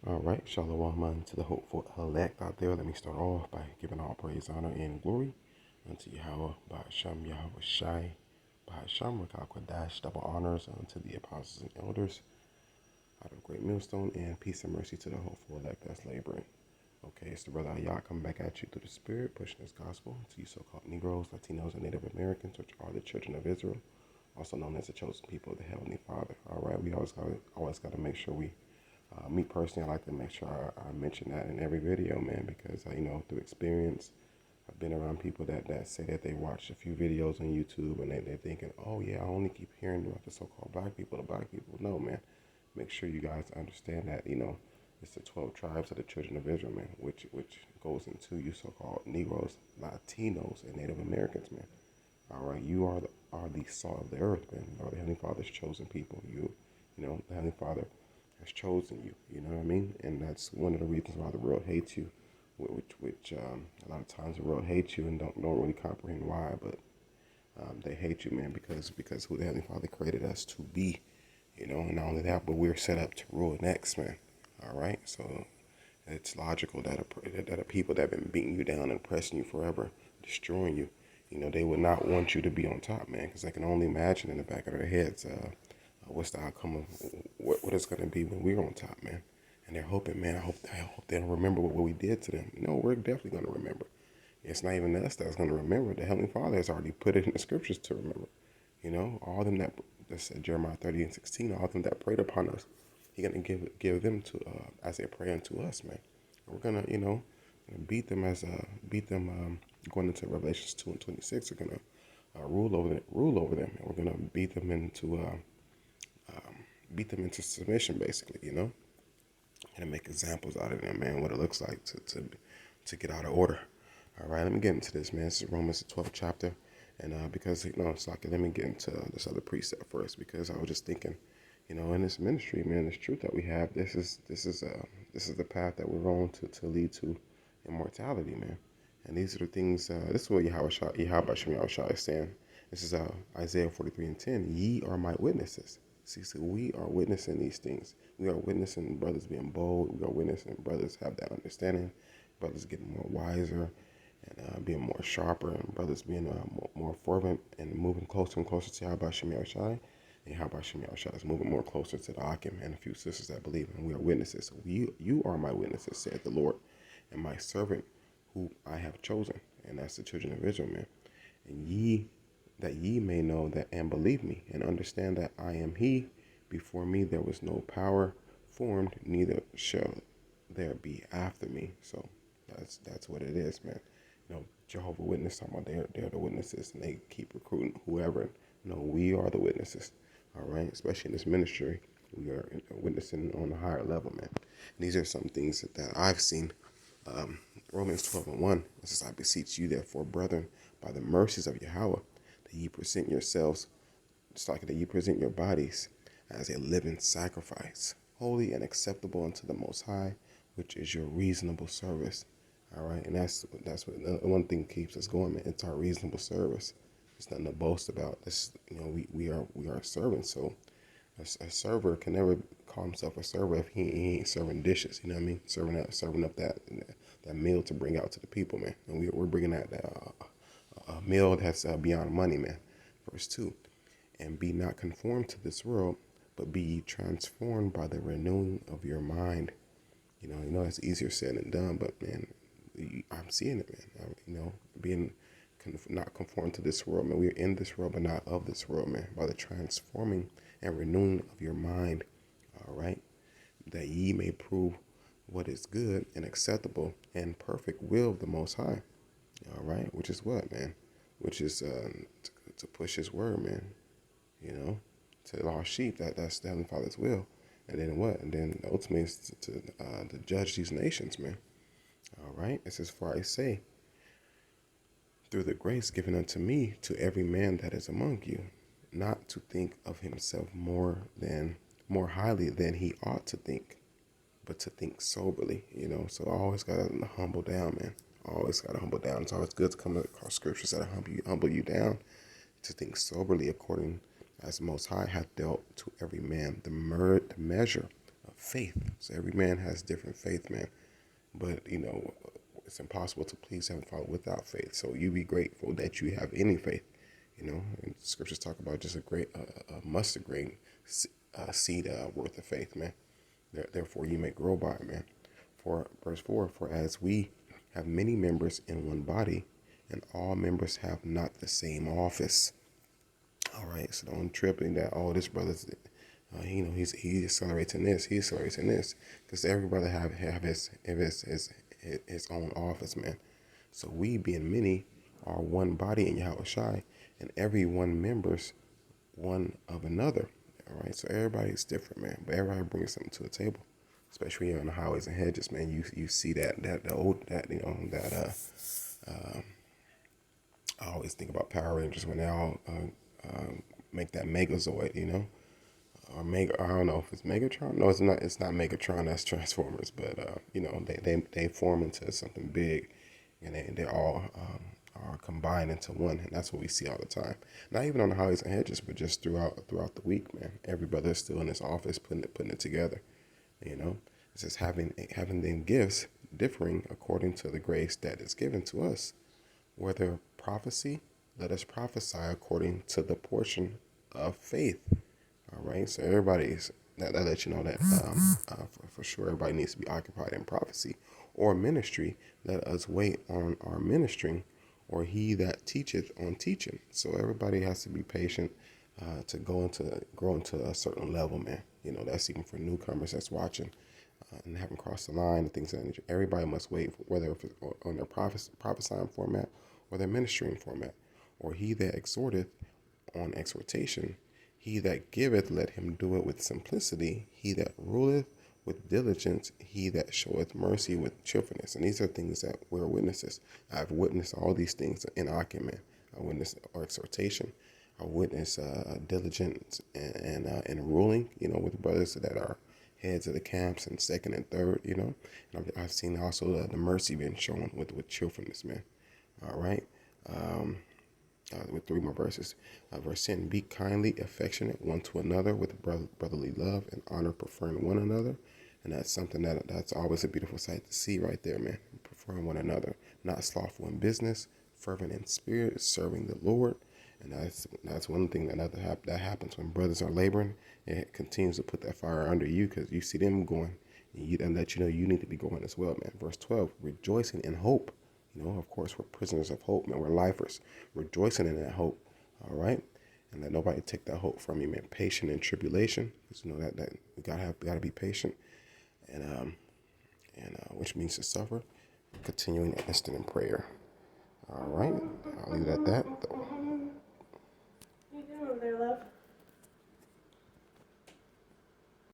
All right, Shalom to the hopeful elect out there. Let me start off by giving all praise, honor, and glory unto Yahweh, Ba'asham, Yahweh Shai, Ba'asham, Rakal Kwadash, double honors unto the apostles and elders out of Great Millstone, and peace and mercy to the hopeful elect that's laboring. Okay, it's the brother Ayah coming back at you through the Spirit, pushing this gospel to you so-called Negroes, Latinos, and Native Americans, which are the children of Israel, also known as the chosen people of the Heavenly Father. All right, we always got to make sure we me personally, I like to make sure I mention that in every video, man, because through experience, I've been around people that say that they watch a few videos on YouTube and they're thinking, oh yeah, I only keep hearing about the so-called black people, the black people. No, man, make sure you guys understand that it's the 12 tribes of the children of Israel, man, which goes into you so-called Negroes, Latinos, and Native Americans, man. All right, you are the salt of the earth, man. You are the Heavenly Father's chosen people. The Heavenly Father has chosen you. You know what I mean? And that's one of the reasons why the world hates you, which a lot of times the world hates you and don't really comprehend why, but they hate you, man, because who the Heavenly Father created us to be. And not only that, but we're set up to rule next, man. All right, so it's logical that a people that have been beating you down and pressing you forever, destroying you, they would not want you to be on top, man, because they can only imagine in the back of their heads what's the outcome of what it's going to be when we're on top, man. And they're hoping, man, I hope they'll remember what we did to them. No, we're definitely going to remember. It's not even us that's going to remember. The Heavenly Father has already put it in the scriptures to remember. All of them that said Jeremiah 30:16, all of them that prayed upon us, He's going to give them to as they pray unto us, man. We're gonna, beat them going into Revelations 2:26. We're gonna rule over them, and we're gonna beat them into submission, basically, and make examples out of them, man. What it looks like to get out of order. All right, let me get into this, man. This is Romans the 12th chapter, and because it's like, let me get into this other precept first, because I was just thinking, in this ministry, man, this truth that we have, this is the path that we're on to lead to immortality, man. And these are the things. This is what Yahweh Shai is saying. This is Isaiah 43:10. Ye are my witnesses. See, so we are witnessing these things. We are witnessing brothers being bold. We are witnessing brothers have that understanding. Brothers getting more wiser and being more sharper, and brothers being more fervent and moving closer and closer to Yahweh Shai. And Yahweh Shai is moving more closer to the Akim and a few sisters that believe, and we are witnesses. So you are my witnesses, said the Lord, and my servant who I have chosen, and that's the children of Israel, man. And ye may know that and believe me, and understand that I am He. Before me there was no power formed, neither shall there be after me. So that's what it is, man. Jehovah Witness talking about they're the witnesses, and they keep recruiting whoever. No, we are the witnesses. All right, especially in this ministry, we are witnessing on a higher level, man. And these are some things that I've seen. Romans 12:1. It says, I beseech you, therefore, brethren, by the mercies of Yahweh, that ye present yourselves, just like that ye present your bodies as a living sacrifice, holy and acceptable unto the Most High, which is your reasonable service. All right, and that's what one thing keeps us going, man. It's our reasonable service. It's nothing to boast about. This, we are servants. So a server can never call himself a server if he ain't serving dishes. You know what I mean? Serving up that meal to bring out to the people, man. And we're bringing that a meal that's beyond money, man. Verse 2, and be not conformed to this world, but be ye transformed by the renewing of your mind. It's easier said than done, but man, I'm seeing it, man. Being not conformed to this world, man. We're in this world, but not of this world, man. By the transforming and renewing of your mind, all right, that ye may prove what is good and acceptable and perfect will of the Most High, all right, which is what, man? Which is to push His word, man. To lost sheep. That's the Heavenly Father's will. And then what? And then ultimately is to judge these nations, man. All right. It says, for I say, through the grace given unto me, to every man that is among you, not to think of himself more highly than he ought to think, but to think soberly. So I always gotta humble down, man. Always gotta humble down. It's always good to come across scriptures that humble you down, to think soberly according as the Most High hath dealt to every man the measure of faith. So every man has different faith, man. But, it's impossible to please Heavenly Father without faith. So you be grateful that you have any faith. And scriptures talk about just a mustard grain seed worth of faith, man. Therefore, you may grow by it, man. For verse 4, for as we have many members in one body, and all members have not the same office. All right, so don't trip in that. Oh, this brother's, he accelerates in this, he accelerates in this, because every brother have his own office, man. So we, being many, are one body in Yahweh Shai, and every one members one of another. All right, so everybody's different, man, but everybody brings something to the table. Especially on the highways and hedges, man, you see that I always think about Power Rangers when they all make that Megazord, or Mega. I don't know if it's Megatron. No, it's not. It's not Megatron. That's Transformers. But they form into something big, and they all are combined into one, and that's what we see all the time. Not even on the highways and hedges, but just throughout the week, man. Every brother is still in his office putting it together. It says having them gifts differing according to the grace that is given to us. Whether prophecy, let us prophesy according to the portion of faith. All right, so everybody's that lets you know that for sure everybody needs to be occupied in prophecy or ministry. Let us wait on our ministering, or he that teacheth on teaching. So everybody has to be patient to grow into a certain level, man. That's even for newcomers that's watching and haven't crossed the line and things of that nature. Everybody must wait, whether if it's on their prophesying format or their ministering format. Or he that exhorteth on exhortation, he that giveth, let him do it with simplicity. He that ruleth with diligence, he that showeth mercy with cheerfulness. And these are things that we're witnesses. I've witnessed all these things in Achaman. I witnessed exhortation. I witnessed diligence and ruling, with brothers that are heads of the camps and second and third, And I've seen also the mercy being shown with cheerfulness, man. All right. With 3 more verses. Verse 10, be kindly affectionate one to another with brotherly love and honor, preferring one another. And that's something that's always a beautiful sight to see right there, man. Preferring one another, not slothful in business, fervent in spirit, serving the Lord. And that's one thing that happens when brothers are laboring. It continues to put that fire under you because you see them going, and let you know you need to be going as well, man. Verse 12, rejoicing in hope. Of course, we're prisoners of hope, man. We're lifers, rejoicing in that hope, all right? And let nobody take that hope from you, man. Patient in tribulation, because that we gotta be patient, and which means to suffer. Continuing instant in prayer. All right, I'll leave it at that. What are you doing there, love?